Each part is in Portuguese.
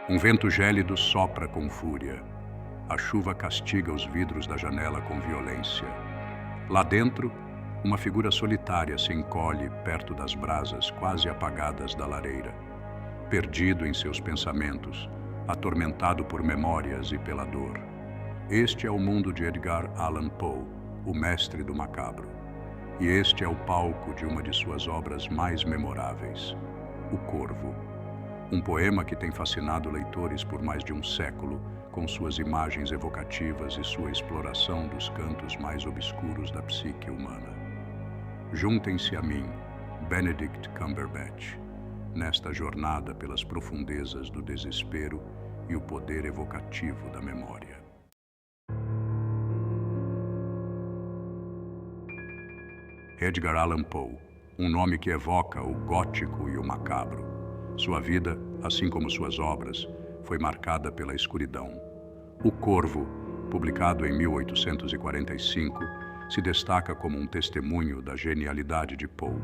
Um vento gélido sopra com fúria. A chuva castiga os vidros da janela com violência. Lá dentro, uma figura solitária se encolhe perto das brasas quase apagadas da lareira. Perdido em seus pensamentos, atormentado por memórias e pela dor. Este é o mundo de Edgar Allan Poe, o mestre do macabro. E este é o palco de uma de suas obras mais memoráveis, O Corvo. Um poema que tem fascinado leitores por mais de um século, com suas imagens evocativas e sua exploração dos cantos mais obscuros da psique humana. Juntem-se a mim, Benedict Cumberbatch, nesta jornada pelas profundezas do desespero e o poder evocativo da memória. Edgar Allan Poe, um nome que evoca o gótico e o macabro. Sua vida, assim como suas obras, foi marcada pela escuridão. O Corvo, publicado em 1845, se destaca como um testemunho da genialidade de Poe.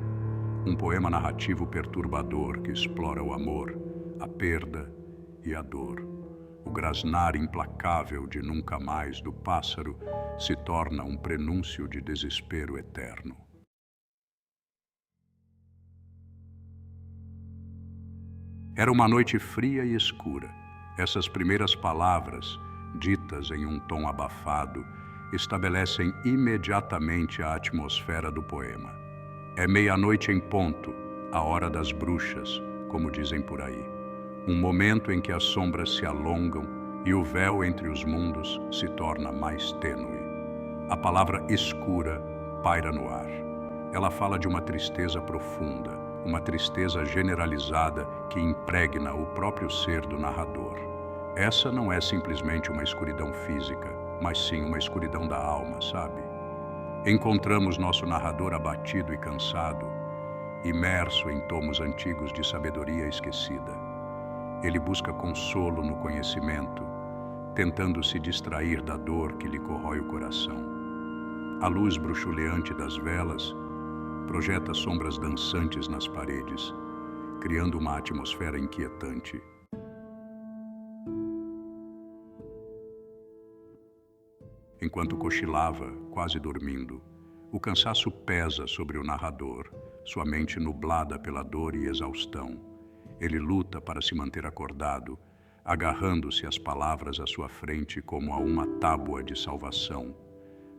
Um poema narrativo perturbador que explora o amor, a perda e a dor. O grasnar implacável de nunca mais do pássaro se torna um prenúncio de desespero eterno. Era uma noite fria e escura. Essas primeiras palavras, ditas em um tom abafado, estabelecem imediatamente a atmosfera do poema. É meia-noite em ponto, a hora das bruxas, como dizem por aí. Um momento em que as sombras se alongam e o véu entre os mundos se torna mais tênue. A palavra escura paira no ar. Ela fala de uma tristeza profunda, uma tristeza generalizada que impregna o próprio ser do narrador. Essa não é simplesmente uma escuridão física, mas sim uma escuridão da alma, sabe? Encontramos nosso narrador abatido e cansado, imerso em tomos antigos de sabedoria esquecida. Ele busca consolo no conhecimento, tentando se distrair da dor que lhe corrói o coração. A luz bruxuleante das velas projeta sombras dançantes nas paredes, criando uma atmosfera inquietante. Enquanto cochilava, quase dormindo, o cansaço pesa sobre o narrador, sua mente nublada pela dor e exaustão. Ele luta para se manter acordado, agarrando-se às palavras à sua frente como a uma tábua de salvação.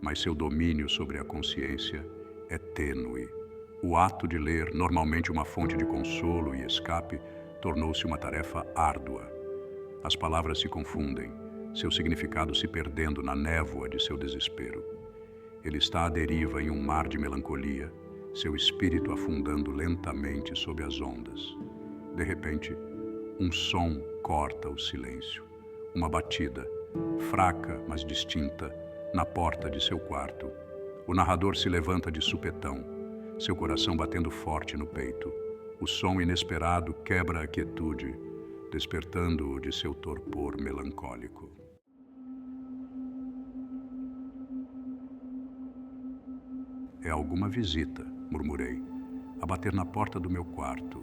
Mas seu domínio sobre a consciência é tênue. O ato de ler, normalmente uma fonte de consolo e escape, tornou-se uma tarefa árdua. As palavras se confundem, seu significado se perdendo na névoa de seu desespero. Ele está à deriva em um mar de melancolia, seu espírito afundando lentamente sob as ondas. De repente, um som corta o silêncio. Uma batida, fraca, mas distinta, na porta de seu quarto. O narrador se levanta de supetão, seu coração batendo forte no peito. O som inesperado quebra a quietude, despertando-o de seu torpor melancólico. É alguma visita, murmurei, a bater na porta do meu quarto.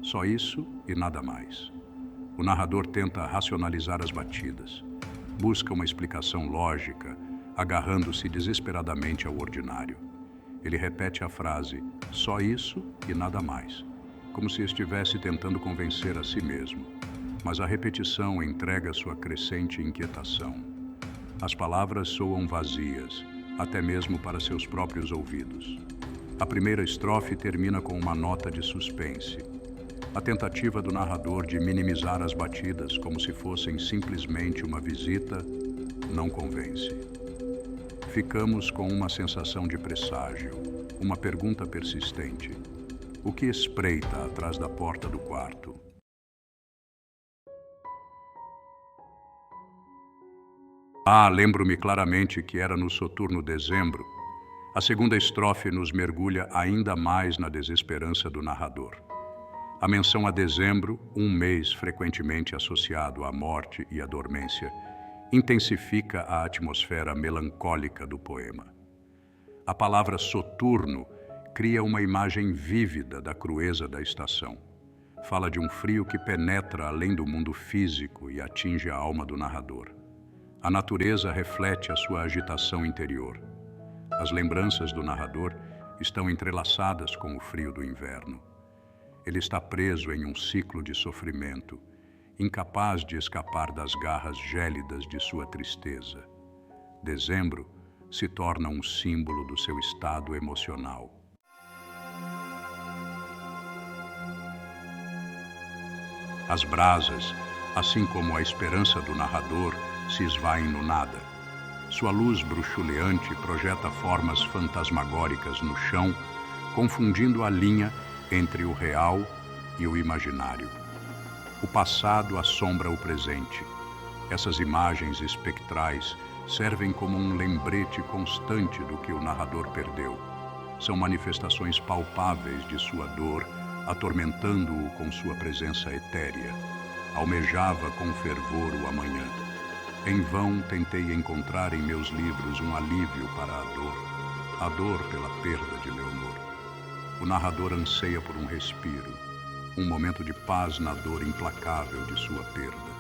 Só isso e nada mais. O narrador tenta racionalizar as batidas. Busca uma explicação lógica, agarrando-se desesperadamente ao ordinário. Ele repete a frase, só isso e nada mais, como se estivesse tentando convencer a si mesmo. Mas a repetição entrega sua crescente inquietação. As palavras soam vazias, até mesmo para seus próprios ouvidos. A primeira estrofe termina com uma nota de suspense. A tentativa do narrador de minimizar as batidas como se fossem simplesmente uma visita não convence. Ficamos com uma sensação de presságio, uma pergunta persistente. O que espreita atrás da porta do quarto? Lembro-me claramente que era no soturno dezembro. A segunda estrofe nos mergulha ainda mais na desesperança do narrador. A menção a dezembro, um mês frequentemente associado à morte e à dormência, intensifica a atmosfera melancólica do poema. A palavra soturno cria uma imagem vívida da crueza da estação. Fala de um frio que penetra além do mundo físico e atinge a alma do narrador. A natureza reflete a sua agitação interior. As lembranças do narrador estão entrelaçadas com o frio do inverno. Ele está preso em um ciclo de sofrimento, incapaz de escapar das garras gélidas de sua tristeza. Dezembro se torna um símbolo do seu estado emocional. As brasas, assim como a esperança do narrador, se esvaem no nada. Sua luz bruxuleante projeta formas fantasmagóricas no chão, confundindo a linha entre o real e o imaginário. O passado assombra o presente. Essas imagens espectrais servem como um lembrete constante do que o narrador perdeu. São manifestações palpáveis de sua dor, atormentando-o com sua presença etérea. Almejava com fervor o amanhã. Em vão tentei encontrar em meus livros um alívio para a dor pela perda de Leonor. O narrador anseia por um respiro, um momento de paz na dor implacável de sua perda.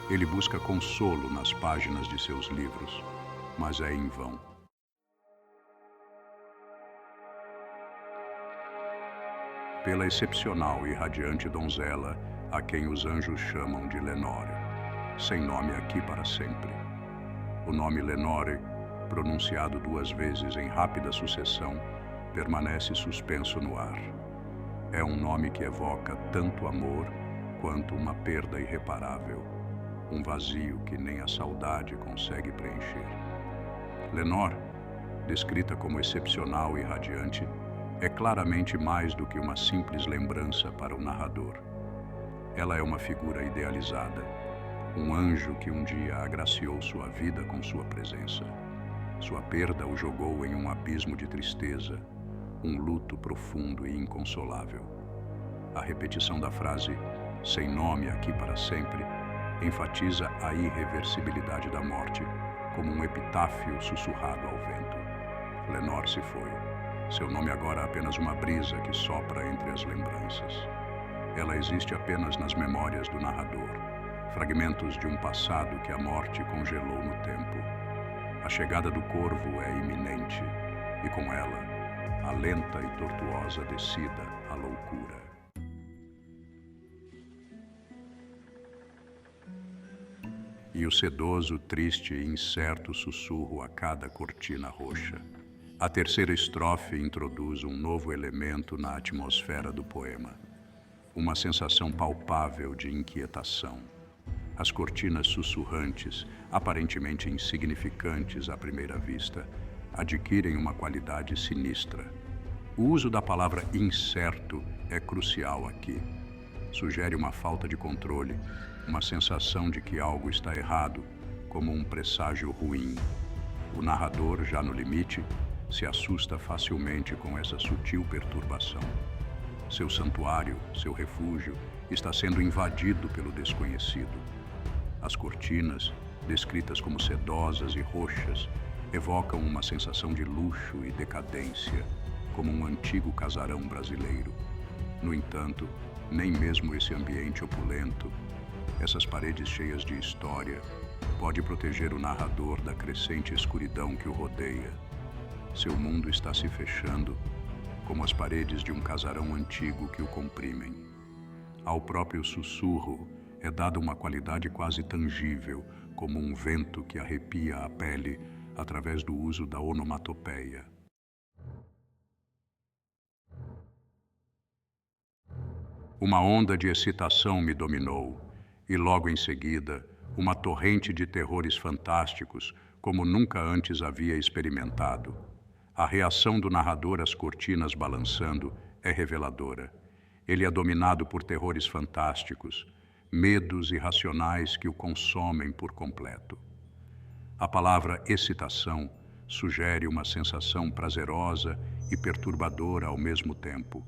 Ele busca consolo nas páginas de seus livros, mas é em vão. Pela excepcional e radiante donzela, a quem os anjos chamam de Lenore, sem nome aqui para sempre. O nome Lenore, pronunciado 2 vezes em rápida sucessão, permanece suspenso no ar. É um nome que evoca tanto amor quanto uma perda irreparável, um vazio que nem a saudade consegue preencher. Lenore, descrita como excepcional e radiante, é claramente mais do que uma simples lembrança para o narrador. Ela é uma figura idealizada, um anjo que um dia agraciou sua vida com sua presença. Sua perda o jogou em um abismo de tristeza, um luto profundo e inconsolável. A repetição da frase, sem nome aqui para sempre, enfatiza a irreversibilidade da morte, como um epitáfio sussurrado ao vento. Lenore se foi. Seu nome agora é apenas uma brisa que sopra entre as lembranças. Ela existe apenas nas memórias do narrador, fragmentos de um passado que a morte congelou no tempo. A chegada do corvo é iminente, e com ela, a lenta e tortuosa descida à loucura. E o sedoso, triste e incerto sussurro a cada cortina roxa. A terceira estrofe introduz um novo elemento na atmosfera do poema. Uma sensação palpável de inquietação. As cortinas sussurrantes, aparentemente insignificantes à primeira vista, adquirem uma qualidade sinistra. O uso da palavra incerto é crucial aqui. Sugere uma falta de controle, uma sensação de que algo está errado, como um presságio ruim. O narrador, já no limite, se assusta facilmente com essa sutil perturbação. Seu santuário, seu refúgio, está sendo invadido pelo desconhecido. As cortinas, descritas como sedosas e roxas, evocam uma sensação de luxo e decadência, como um antigo casarão brasileiro. No entanto, nem mesmo esse ambiente opulento, essas paredes cheias de história, pode proteger o narrador da crescente escuridão que o rodeia. Seu mundo está se fechando, como as paredes de um casarão antigo que o comprimem. Ao próprio sussurro é dada uma qualidade quase tangível, como um vento que arrepia a pele através do uso da onomatopeia. Uma onda de excitação me dominou, e logo em seguida, uma torrente de terrores fantásticos, como nunca antes havia experimentado. A reação do narrador às cortinas balançando é reveladora. Ele é dominado por terrores fantásticos, medos irracionais que o consomem por completo. A palavra excitação sugere uma sensação prazerosa e perturbadora ao mesmo tempo,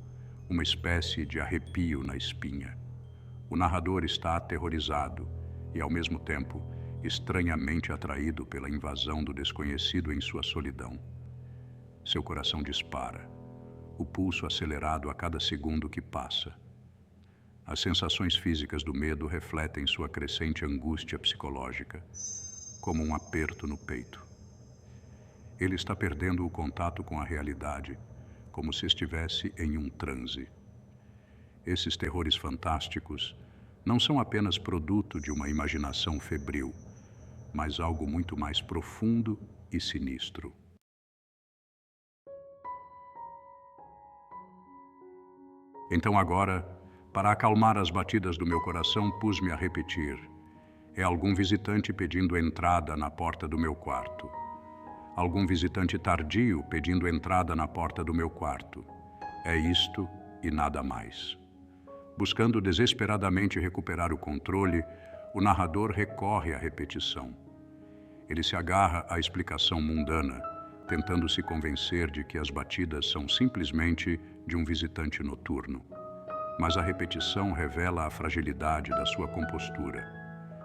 uma espécie de arrepio na espinha. O narrador está aterrorizado e, ao mesmo tempo, estranhamente atraído pela invasão do desconhecido em sua solidão. Seu coração dispara, o pulso acelerado a cada segundo que passa. As sensações físicas do medo refletem sua crescente angústia psicológica, como um aperto no peito. Ele está perdendo o contato com a realidade, como se estivesse em um transe. Esses terrores fantásticos não são apenas produto de uma imaginação febril, mas algo muito mais profundo e sinistro. Então agora, para acalmar as batidas do meu coração, pus-me a repetir: é algum visitante pedindo entrada na porta do meu quarto. Algum visitante tardio pedindo entrada na porta do meu quarto. É isto e nada mais. Buscando desesperadamente recuperar o controle, o narrador recorre à repetição. Ele se agarra à explicação mundana, tentando se convencer de que as batidas são simplesmente de um visitante noturno. Mas a repetição revela a fragilidade da sua compostura.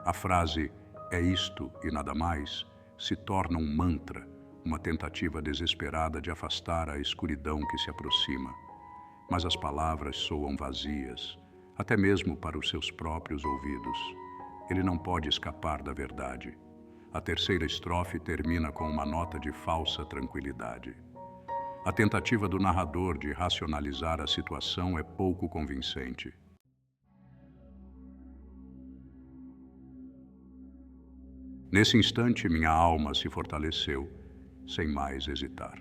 A frase "é isto e nada mais" se torna um mantra, uma tentativa desesperada de afastar a escuridão que se aproxima. Mas as palavras soam vazias, até mesmo para os seus próprios ouvidos. Ele não pode escapar da verdade. A terceira estrofe termina com uma nota de falsa tranquilidade. A tentativa do narrador de racionalizar a situação é pouco convincente. Nesse instante, minha alma se fortaleceu, sem mais hesitar.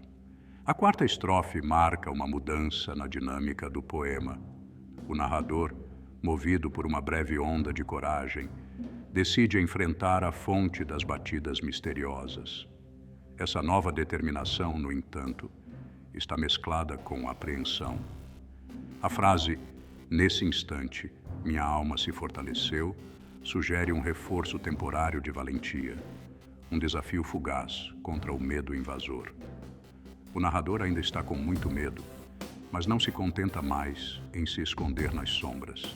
A quarta estrofe marca uma mudança na dinâmica do poema. O narrador, movido por uma breve onda de coragem, decide enfrentar a fonte das batidas misteriosas. Essa nova determinação, no entanto, está mesclada com apreensão. A frase "nesse instante, minha alma se fortaleceu" sugere um reforço temporário de valentia, um desafio fugaz contra o medo invasor. O narrador ainda está com muito medo, mas não se contenta mais em se esconder nas sombras.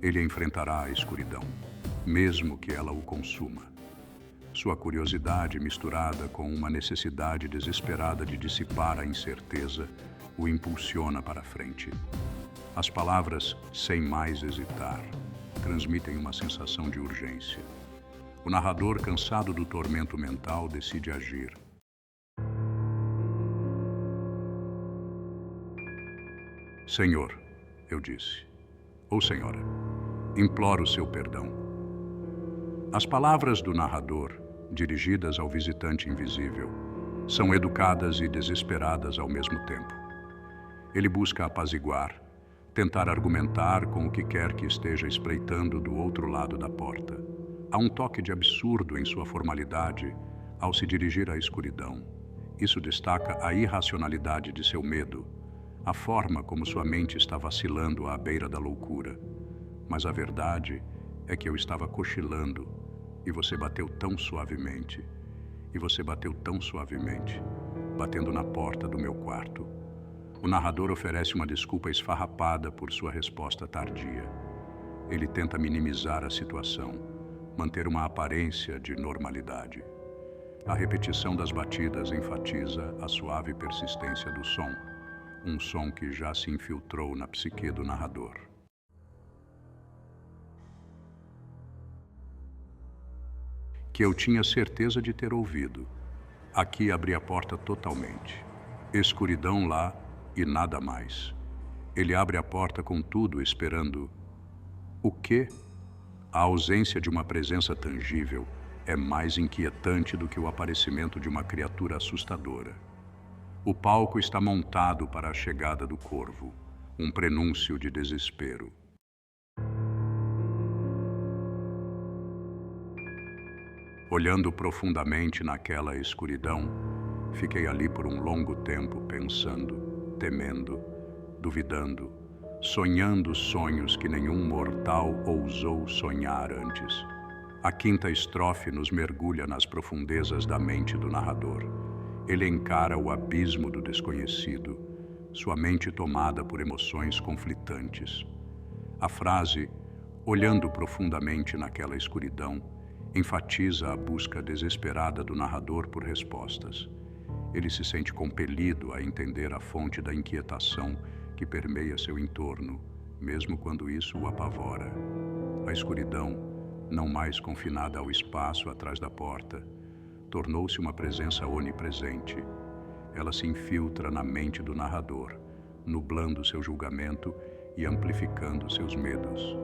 Ele enfrentará a escuridão, mesmo que ela o consuma. Sua curiosidade, misturada com uma necessidade desesperada de dissipar a incerteza, o impulsiona para a frente. As palavras "sem mais hesitar" transmitem uma sensação de urgência. O narrador, cansado do tormento mental, decide agir. "Senhor", eu disse, ou "Senhora, imploro seu perdão." As palavras do narrador, dirigidas ao visitante invisível, são educadas e desesperadas ao mesmo tempo. Ele busca apaziguar, tentar argumentar com o que quer que esteja espreitando do outro lado da porta. Há um toque de absurdo em sua formalidade ao se dirigir à escuridão. Isso destaca a irracionalidade de seu medo, a forma como sua mente está vacilando à beira da loucura. Mas a verdade é que eu estava cochilando e você bateu tão suavemente, batendo na porta do meu quarto. O narrador oferece uma desculpa esfarrapada por sua resposta tardia. Ele tenta minimizar a situação, manter uma aparência de normalidade. A repetição das batidas enfatiza a suave persistência do som, um som que já se infiltrou na psique do narrador. Que eu tinha certeza de ter ouvido. Aqui abri a porta totalmente. Escuridão lá e nada mais. Ele abre a porta com tudo, esperando. O quê? A ausência de uma presença tangível é mais inquietante do que o aparecimento de uma criatura assustadora. O palco está montado para a chegada do corvo, um prenúncio de desespero. Olhando profundamente naquela escuridão, fiquei ali por um longo tempo pensando, temendo, duvidando, sonhando sonhos que nenhum mortal ousou sonhar antes. A quinta estrofe nos mergulha nas profundezas da mente do narrador. Ele encara o abismo do desconhecido, sua mente tomada por emoções conflitantes. A frase, olhando profundamente naquela escuridão, enfatiza a busca desesperada do narrador por respostas. Ele se sente compelido a entender a fonte da inquietação que permeia seu entorno mesmo quando isso o apavora. A escuridão, não mais confinada ao espaço atrás da porta, tornou-se uma presença onipresente. Ela se infiltra na mente do narrador, nublando seu julgamento e amplificando seus medos.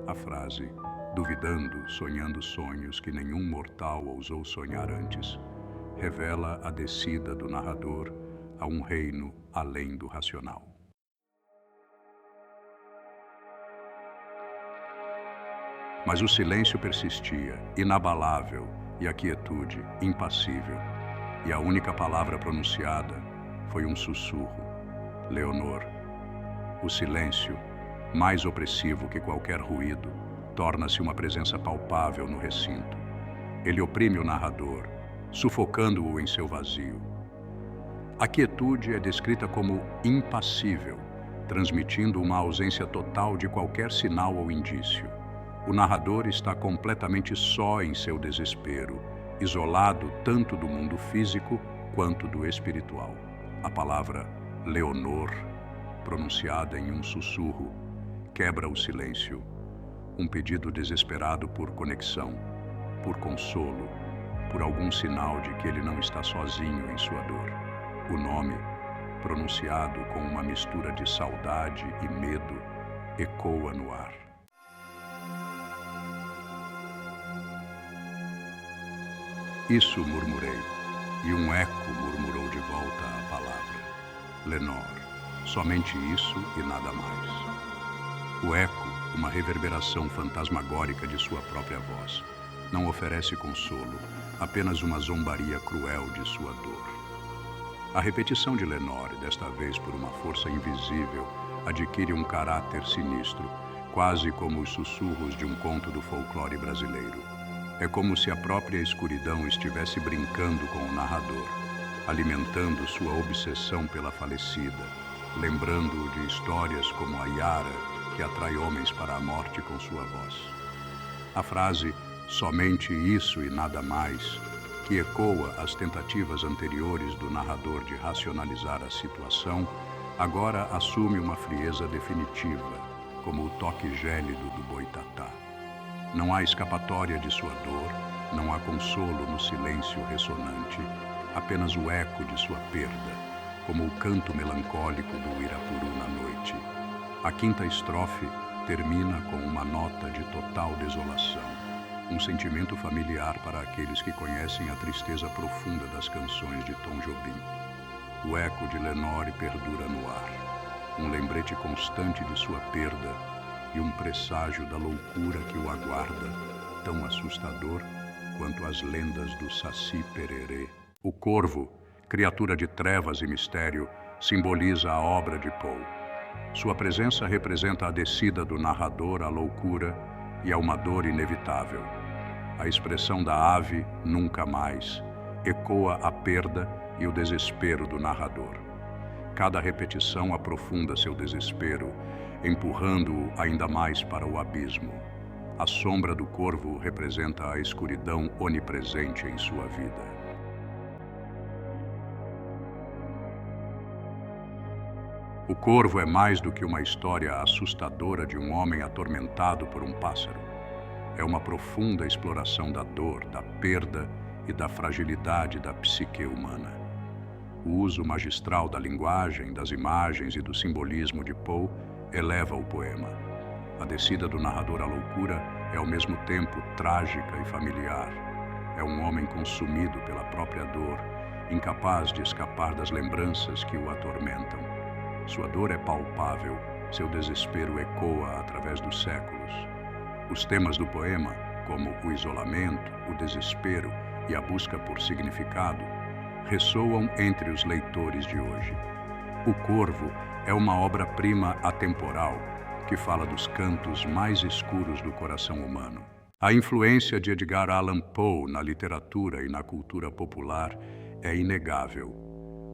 A frase, duvidando, sonhando sonhos que nenhum mortal ousou sonhar antes, revela a descida do narrador a um reino além do racional. Mas o silêncio persistia, inabalável, e a quietude, impassível. E a única palavra pronunciada foi um sussurro. Leonor. O silêncio, mais opressivo que qualquer ruído, torna-se uma presença palpável no recinto. Ele oprime o narrador, sufocando-o em seu vazio. A quietude é descrita como impassível, transmitindo uma ausência total de qualquer sinal ou indício. O narrador está completamente só em seu desespero, isolado tanto do mundo físico quanto do espiritual. A palavra Leonor, pronunciada em um sussurro, quebra o silêncio. Um pedido desesperado por conexão, por consolo, por algum sinal de que ele não está sozinho em sua dor. O nome, pronunciado com uma mistura de saudade e medo, ecoa no ar. Isso murmurei, e um eco murmurou de volta a palavra. Lenor, somente isso e nada mais. O eco, uma reverberação fantasmagórica de sua própria voz, não oferece consolo, apenas uma zombaria cruel de sua dor. A repetição de Lenor, desta vez por uma força invisível, adquire um caráter sinistro, quase como os sussurros de um conto do folclore brasileiro. É como se a própria escuridão estivesse brincando com o narrador, alimentando sua obsessão pela falecida, lembrando-o de histórias como a Yara, que atrai homens para a morte com sua voz. A frase "somente isso e nada mais", que ecoa as tentativas anteriores do narrador de racionalizar a situação, agora assume uma frieza definitiva, como o toque gélido do boitatá. Não há escapatória de sua dor, não há consolo no silêncio ressonante, apenas o eco de sua perda, como o canto melancólico do Irapuru na noite. A quinta estrofe termina com uma nota de total desolação, um sentimento familiar para aqueles que conhecem a tristeza profunda das canções de Tom Jobim. O eco de Lenor perdura no ar, um lembrete constante de sua perda e um presságio da loucura que o aguarda, tão assustador quanto as lendas do Saci Pererê. O corvo, criatura de trevas e mistério, simboliza a obra de Poe. Sua presença representa a descida do narrador à loucura e a uma dor inevitável. A expressão da ave, nunca mais, ecoa a perda e o desespero do narrador. Cada repetição aprofunda seu desespero, empurrando-o ainda mais para o abismo. A sombra do corvo representa a escuridão onipresente em sua vida. O corvo é mais do que uma história assustadora de um homem atormentado por um pássaro. É uma profunda exploração da dor, da perda e da fragilidade da psique humana. O uso magistral da linguagem, das imagens e do simbolismo de Poe eleva o poema. A descida do narrador à loucura é ao mesmo tempo trágica e familiar. É um homem consumido pela própria dor, incapaz de escapar das lembranças que o atormentam. Sua dor é palpável, seu desespero ecoa através dos séculos. Os temas do poema, como o isolamento, o desespero e a busca por significado, ressoam entre os leitores de hoje. O Corvo é uma obra-prima atemporal que fala dos cantos mais escuros do coração humano. A influência de Edgar Allan Poe na literatura e na cultura popular é inegável.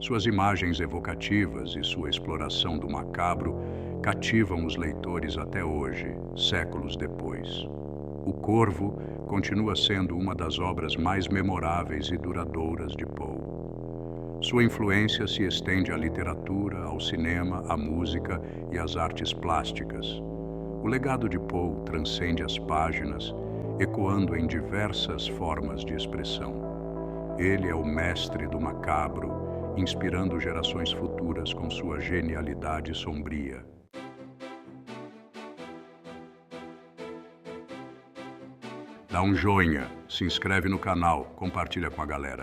Suas imagens evocativas e sua exploração do macabro cativam os leitores até hoje, séculos depois. O Corvo continua sendo uma das obras mais memoráveis e duradouras de Poe. Sua influência se estende à literatura, ao cinema, à música e às artes plásticas. O legado de Poe transcende as páginas, ecoando em diversas formas de expressão. Ele é o mestre do macabro, inspirando gerações futuras com sua genialidade sombria. Dá um joinha, se inscreve no canal, compartilha com a galera.